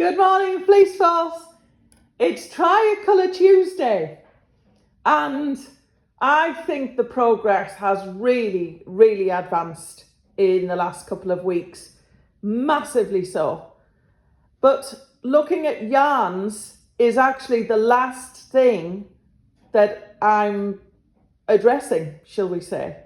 Good morning, Fleece Force. It's Tricolour Tuesday, and I think the progress has really advanced in the last couple of weeks, massively so. But looking at yarns is actually the last thing that I'm addressing, shall we say.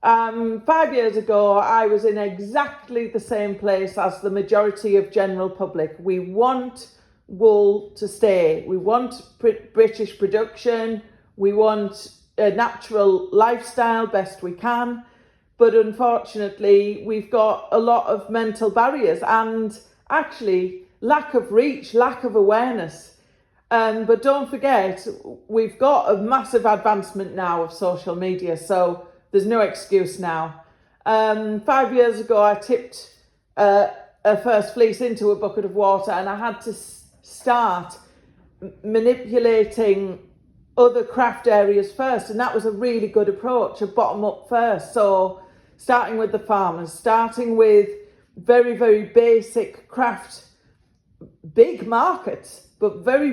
5 years ago, I was in exactly the same place as the majority of general public. We want wool to stay. We want British production. We want a natural lifestyle best we can. But unfortunately, we've got a lot of mental barriers and actually lack of reach, lack of awareness. But don't forget, we've got a massive advancement now of social media. So there's no excuse now. 5 years ago, I tipped a first fleece into a bucket of water, and I had to start manipulating other craft areas first. And that was a really good approach, a bottom up first. So starting with the farmers, starting with very basic craft, big markets, but very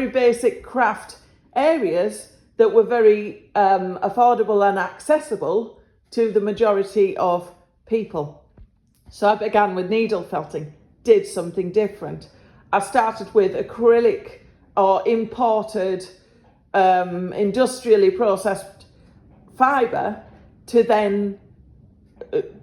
basic craft areas that were very affordable and accessible to the majority of people. So I began with needle felting, did something different. I started with acrylic or imported industrially processed fibre to then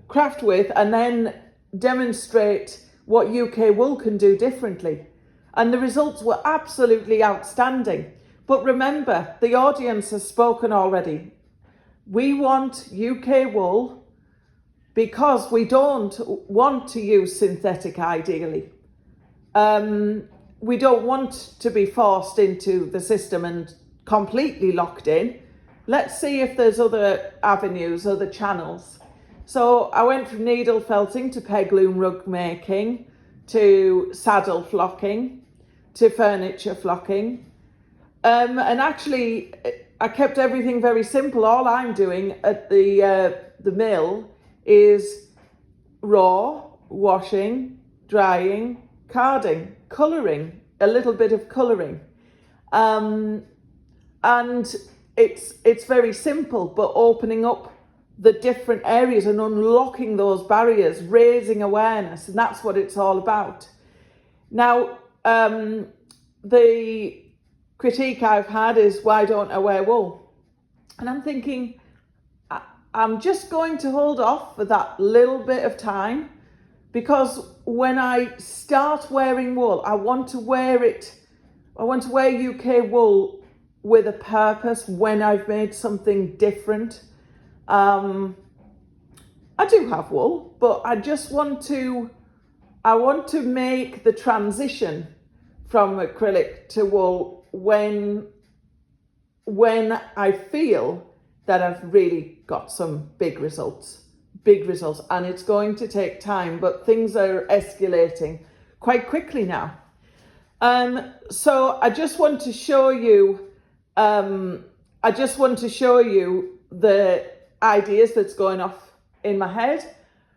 craft with and then demonstrate what UK wool can do differently. And the results were absolutely outstanding. But remember, the audience has spoken already. We want UK wool because we don't want to use synthetic ideally. We don't want to be forced into the system and completely locked in. Let's see if there's other avenues, other channels. So I went from needle felting to peg loom rug making, to saddle flocking, to furniture flocking. And actually, I kept everything very simple. All I'm doing at the mill is raw, washing, drying, carding, colouring, a little bit of colouring. And it's very simple, but opening up the different areas and unlocking those barriers, raising awareness, and that's what it's all about. Now, the critique I've had is, why don't I wear wool? And I'm thinking, I'm just going to hold off for that little bit of time, because when I start wearing wool, I want to wear UK wool with a purpose when I've made something different. I do have wool, but I want to make the transition from acrylic to wool when I feel that I've really got some big results, and it's going to take time, but things are escalating quite quickly now. So I just want to show you, the ideas that's going off in my head.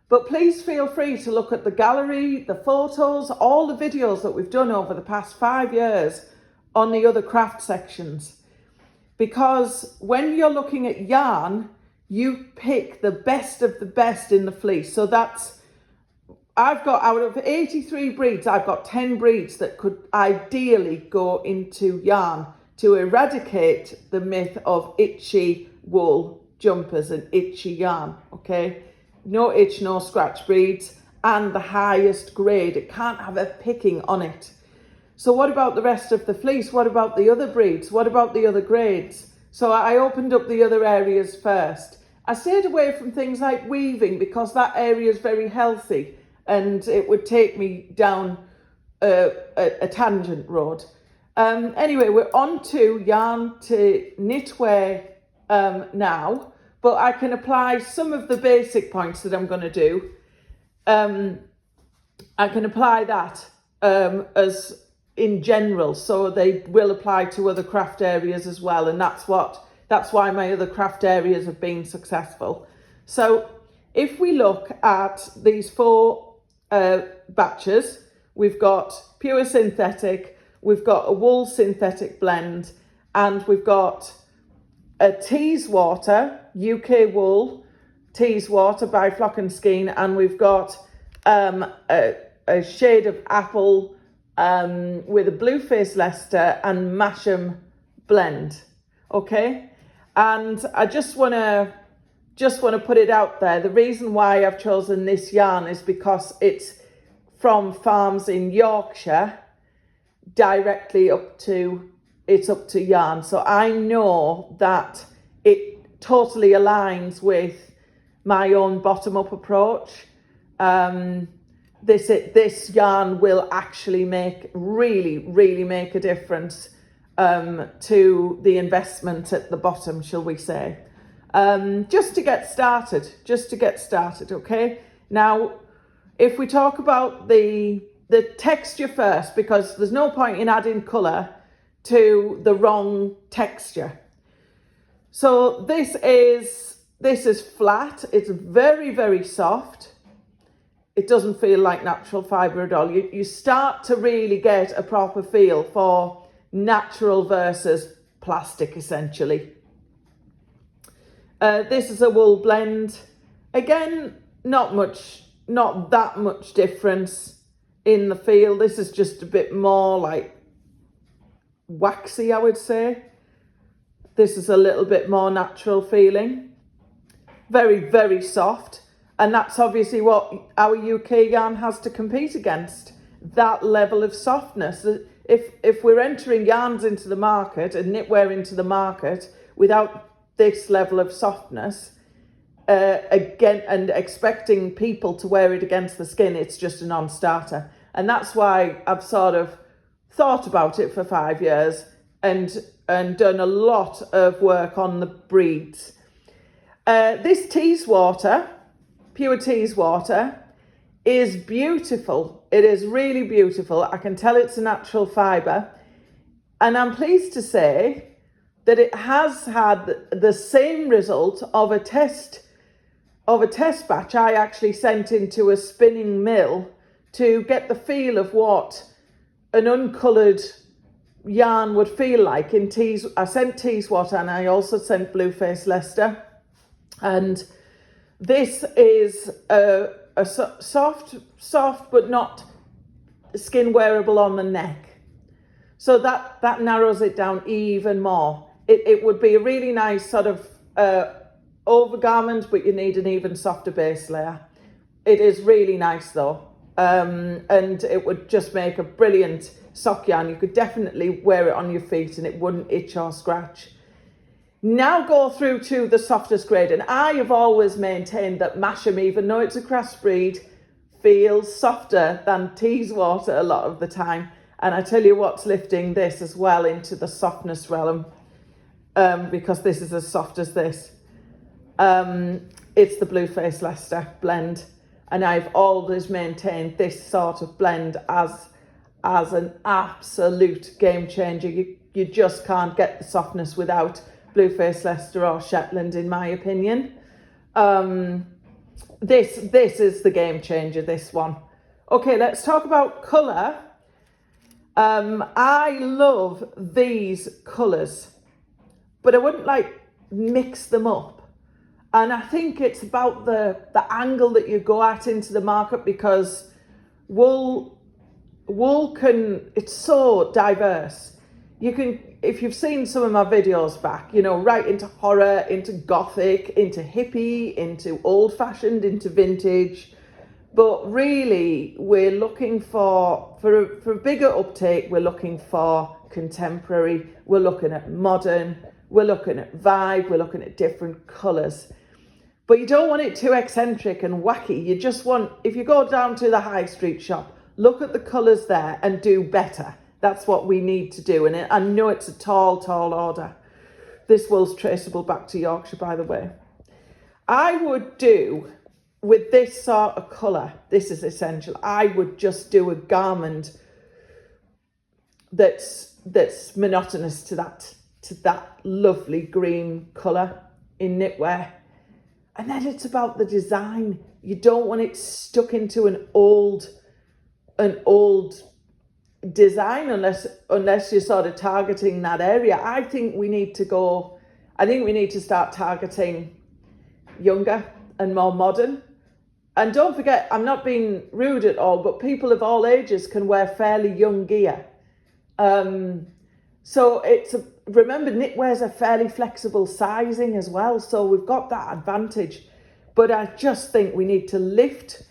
But please feel free to look at the gallery, the photos, all the videos that we've done over the past 5 years on the other craft sections. Because when you're looking at yarn, you pick the best of the best in the fleece. So I've got, out of 83 breeds, I've got 10 breeds that could ideally go into yarn to eradicate the myth of itchy wool jumpers and itchy yarn, okay? No itch, no scratch breeds, and the highest grade. It can't have a picking on it. So what about the rest of the fleece? What about the other breeds? What about the other grades? So I opened up the other areas first. I stayed away from things like weaving because that area is very healthy and it would take me down a tangent road. Anyway, we're on to yarn to knitwear now. But I can apply some of the basic points that I'm going to do. I can apply that as in general, so they will apply to other craft areas as well. And that's why my other craft areas have been successful. So if we look at these 4 batches, we've got pure synthetic, we've got a wool synthetic blend, and we've got a Teeswater, UK wool, Teeswater by Flock and Skein, and we've got a shade of apple with a Blueface Leicester and Masham blend, okay? And I just want to put it out there. The reason why I've chosen this yarn is because it's from farms in Yorkshire directly up to yarn. So I know that it totally aligns with my own bottom-up approach. This yarn will actually really make a difference to the investment at the bottom, shall we say. Just to get started, okay? Now, if we talk about the texture first, because there's no point in adding colour to the wrong texture. So this is flat. It's very, very soft. It doesn't feel like natural fibre at all. You start to really get a proper feel for natural versus plastic, essentially. This is a wool blend. Again, not that much difference in the feel. This is just a bit more like waxy, I would say. This is a little bit more natural feeling. Very, very soft. And that's obviously what our UK yarn has to compete against, that level of softness. If we're entering yarns into the market and knitwear into the market without this level of softness, again, and expecting people to wear it against the skin, it's just a non-starter. And that's why I've sort of thought about it for 5 years and done a lot of work on the breeds. This Teeswater, pure Teeswater, is beautiful. It is really beautiful. I can tell it's a natural fibre. And I'm pleased to say that it has had the same result of a test batch I actually sent into a spinning mill to get the feel of what an uncoloured yarn would feel like in I sent Teeswater and I also sent Blueface Leicester. And this is a soft but not skin wearable on the neck. So that narrows it down even more. It would be a really nice sort of overgarment, but you need an even softer base layer. It is really nice though. And it would just make a brilliant sock yarn. You could definitely wear it on your feet and it wouldn't itch or scratch. Now go through to the softest grade, and I have always maintained that Masham, even though it's a cross breed, feels softer than Teeswater a lot of the time. And I tell you what's lifting this as well into the softness realm, because this is as soft as this. It's the Blueface Leicester blend, and I've always maintained this sort of blend as an absolute game changer. You just can't get the softness without Blueface Leicester or Shetland, in my opinion. This is the game changer, this one. Okay, let's talk about colour. I love these colours, but I wouldn't mix them up. And I think it's about the angle that you go at into the market, because wool it's so diverse. You can, if you've seen some of my videos back, right into horror, into gothic, into hippie, into old fashioned, into vintage. But really, we're looking for a bigger uptake, we're looking for contemporary, we're looking at modern, we're looking at vibe, we're looking at different colours. But you don't want it too eccentric and wacky. You just want, if you go down to the high street shop, look at the colours there and do better. That's what we need to do. And I know it's a tall order. This wool's traceable back to Yorkshire, by the way. I would do, with this sort of colour, this is essential, I would just do a garment that's monotonous to that lovely green colour in knitwear. And then it's about the design. You don't want it stuck into an old an old design unless you're sort of targeting that area. I think we need to start targeting younger and more modern. And don't forget, I'm not being rude at all, but people of all ages can wear fairly young gear. So remember, knitwear is a fairly flexible sizing as well, so we've got that advantage. But I just think we need to lift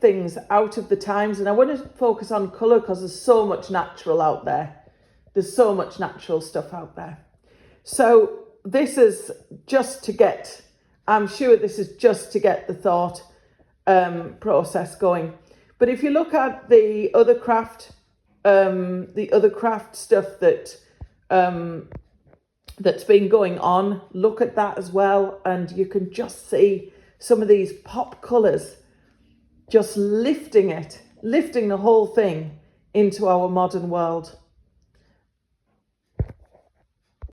things out of the times, and I want to focus on colour because there's so much natural out there. There's so much natural stuff out there. So this is just to get, I'm sure this is just to get the thought process going. But if you look at the other craft stuff that's been going on, look at that as well, and you can just see some of these pop colours just lifting the whole thing into our modern world.